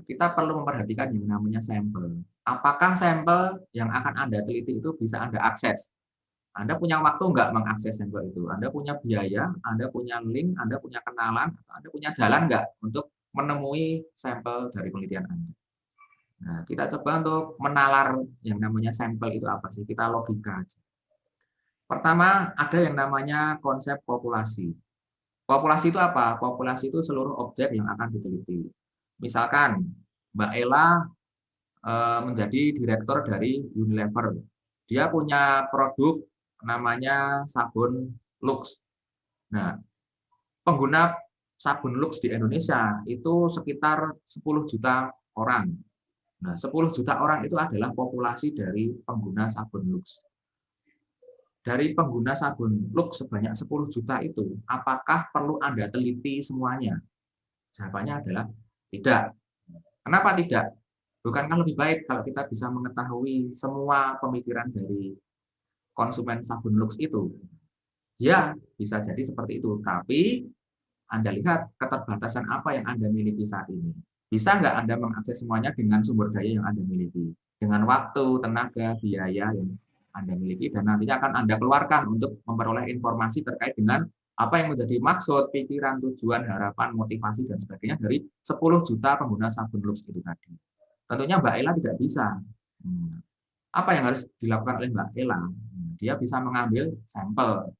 kita perlu memperhatikan yang namanya sampel. Apakah sampel yang akan Anda teliti itu bisa Anda akses? Anda punya waktu nggak mengakses sampel itu? Anda punya biaya, Anda punya link, Anda punya kenalan, atau Anda punya jalan nggak untuk menemui sampel dari penelitian Anda? Nah, kita coba untuk menalar yang namanya sampel itu apa sih? Kita logika aja. Pertama, ada yang namanya konsep populasi. Populasi itu apa? Populasi itu seluruh objek yang akan diteliti. Misalkan Mbak Ela menjadi direktur dari Unilever. Dia punya produk namanya sabun Lux. Nah, pengguna sabun Lux di Indonesia itu sekitar 10 juta orang. Nah, 10 juta orang itu adalah populasi dari pengguna sabun Lux. Dari pengguna sabun Lux sebanyak 10 juta itu, apakah perlu Anda teliti semuanya? Jawabannya adalah tidak. Kenapa tidak? Bukankah lebih baik kalau kita bisa mengetahui semua pemikiran dari konsumen sabun Lux itu? Ya, bisa jadi seperti itu. Tapi Anda lihat keterbatasan apa yang Anda miliki saat ini. Bisa nggak Anda mengakses semuanya dengan sumber daya yang Anda miliki? Dengan waktu, tenaga, biaya yang Anda miliki, dan nantinya akan Anda keluarkan untuk memperoleh informasi terkait dengan apa yang menjadi maksud, pikiran, tujuan, harapan, motivasi, dan sebagainya dari 10 juta pengguna sabun Lux itu tadi. Tentunya Mbak Ela tidak bisa. Apa yang harus dilakukan oleh Mbak Ela? Dia bisa mengambil sampel.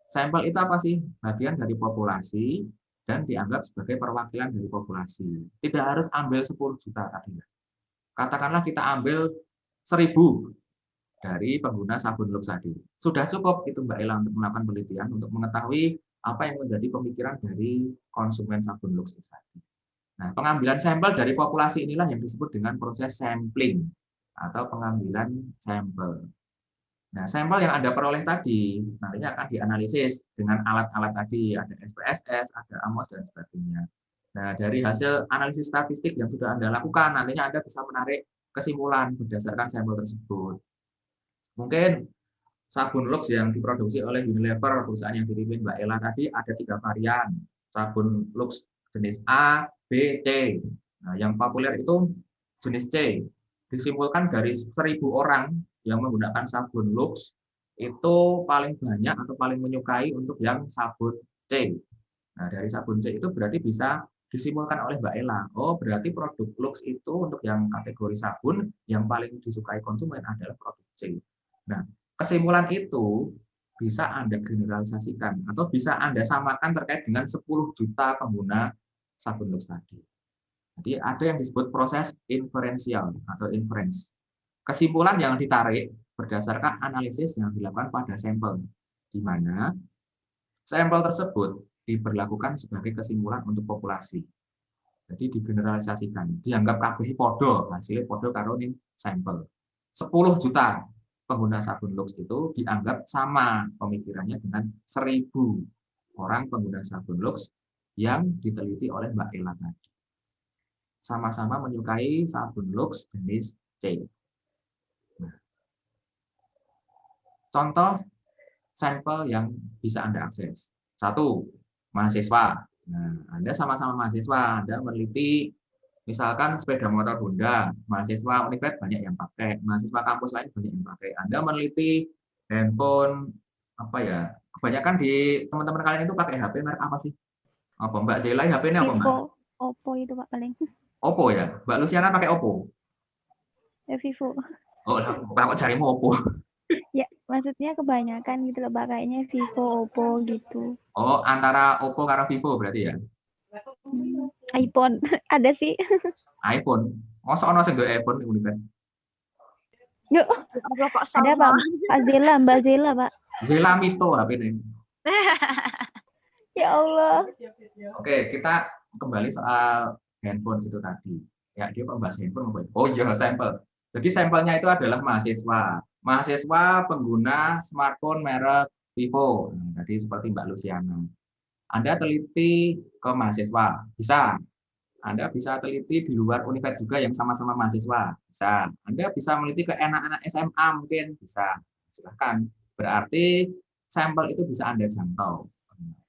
Sampel itu apa sih? Bagian dari populasi dan dianggap sebagai perwakilan dari populasi. Tidak harus ambil 10 juta tadi. Katakanlah kita ambil 1000 dari pengguna sabun Lux tadi. Sudah cukup itu Mbak Ela untuk melakukan penelitian untuk mengetahui apa yang menjadi pemikiran dari konsumen sabun Lux itu tadi. Nah, pengambilan sampel dari populasi inilah yang disebut dengan proses sampling atau pengambilan sampel. Nah, sampel yang Anda peroleh tadi nantinya akan dianalisis dengan alat-alat tadi, ada SPSS, ada AMOS, dan sebagainya. Nah, dari hasil analisis statistik yang sudah Anda lakukan, nantinya Anda bisa menarik kesimpulan berdasarkan sampel tersebut. Mungkin sabun Lux yang diproduksi oleh Unilever, perusahaan yang dipimpin Mbak Ela tadi, ada 3 varian. Sabun Lux jenis A, B, C. Nah, yang populer itu jenis C. Disimpulkan dari 1000 orang yang menggunakan sabun Lux, itu paling banyak atau paling menyukai untuk yang sabun C. Nah, dari sabun C itu berarti bisa disimpulkan oleh Mbak Ela. Oh, berarti produk Lux itu untuk yang kategori sabun yang paling disukai konsumen adalah produk C. Nah, kesimpulan itu bisa Anda generalisasikan atau bisa Anda samakan terkait dengan 10 juta pengguna sabun Lux tadi. Jadi ada yang disebut proses inferensial atau inference. Kesimpulan yang ditarik berdasarkan analisis yang dilakukan pada sampel, di mana sampel tersebut diberlakukan sebagai kesimpulan untuk populasi. Jadi digeneralisasikan, dianggap kabeh podo, hasilnya podo karo ning sampel. 10 juta pengguna sabun Lux itu dianggap sama pemikirannya dengan 1000 orang pengguna sabun Lux yang diteliti oleh Mbak Ela tadi. Sama-sama menyukai sabun Lux jenis C. Nah, contoh sampel yang bisa Anda akses. 1, mahasiswa. Nah, Anda sama-sama mahasiswa, Anda meneliti misalkan sepeda motor Honda, mahasiswa Unived banyak yang pakai, mahasiswa kampus lain banyak yang pakai. Anda meneliti handphone apa ya? Kebanyakan di teman-teman kalian itu pakai HP merek apa sih? Apa Mbak Zela HP-nya apa Mbak? Vivo, Oppo itu Pak paling. Oppo ya. Mbak Luciana pakai Oppo. Ya Vivo. Oh, kok carimu Oppo? Ya, maksudnya kebanyakan gitu loh Pak, kayaknya Vivo, Oppo gitu. Oh, antara Oppo karo Vivo berarti ya? iPhone ada sih. iPhone. Masa ono sing duwe iPhone ning Unived? Yuk, ada Pak, Pak Zela, Mbak Zela Pak. Zela Mito HP-ne. Ya Allah. Oke, kita kembali soal handphone itu tadi. Ya, dia membahas handphone. Oh iya, sampel. Jadi sampelnya itu adalah mahasiswa. Mahasiswa pengguna smartphone merek Vivo. Nah, tadi seperti Mbak Luciana. Anda teliti ke mahasiswa, bisa. Anda bisa teliti di luar Unived juga yang sama-sama mahasiswa, bisa. Anda bisa meneliti ke anak-anak SMA mungkin, bisa. Silahkan. Berarti sampel itu bisa Anda jangkau.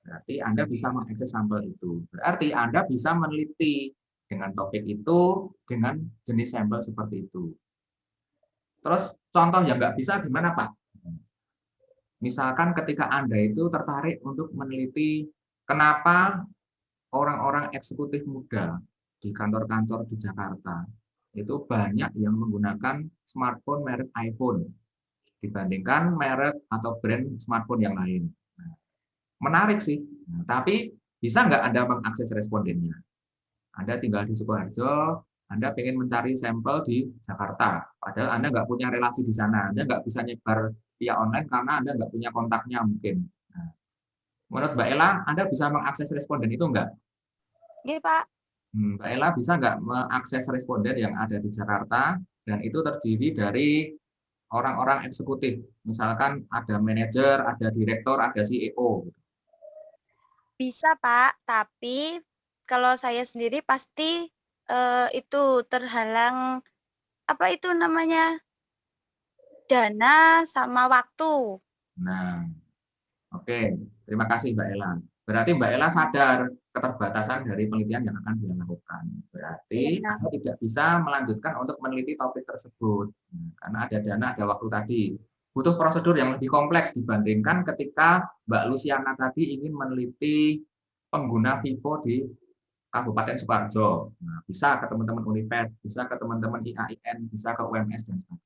Berarti Anda bisa mengakses sampel itu. Berarti Anda bisa meneliti dengan topik itu, dengan jenis sampel seperti itu. Terus contoh yang nggak bisa gimana, Pak? Misalkan ketika Anda itu tertarik untuk meneliti kenapa orang-orang eksekutif muda di kantor-kantor di Jakarta itu banyak yang menggunakan smartphone merek iPhone dibandingkan merek atau brand smartphone yang lain. Nah, menarik sih, tapi bisa nggak Anda mengakses respondennya? Anda tinggal di Sukoharjo, Anda pengen mencari sampel di Jakarta, padahal Anda nggak punya relasi di sana, Anda nggak bisa nyebar via online karena Anda nggak punya kontaknya mungkin. Nah, menurut Mbak Ella, Anda bisa mengakses responden itu nggak? Iya, Pak. Mbak Ella bisa nggak mengakses responden yang ada di Jakarta dan itu terdiri dari orang-orang eksekutif, misalkan ada manajer, ada direktur, ada CEO. Bisa, Pak. Tapi kalau saya sendiri pasti itu terhalang apa itu namanya? Dana sama waktu. Nah, oke, terima kasih Mbak Ella. Berarti Mbak Ella sadar keterbatasan dari penelitian yang akan dia lakukan. Berarti Iya. Anda tidak bisa melanjutkan untuk meneliti topik tersebut. Karena ada dana, ada waktu tadi. Butuh prosedur yang lebih kompleks dibandingkan ketika Mbak Luciana tadi ingin meneliti pengguna Vivo di Kabupaten Sukoharjo. Nah, bisa ke teman-teman Univet, bisa ke teman-teman IAIN, bisa ke UMS dan sebagainya.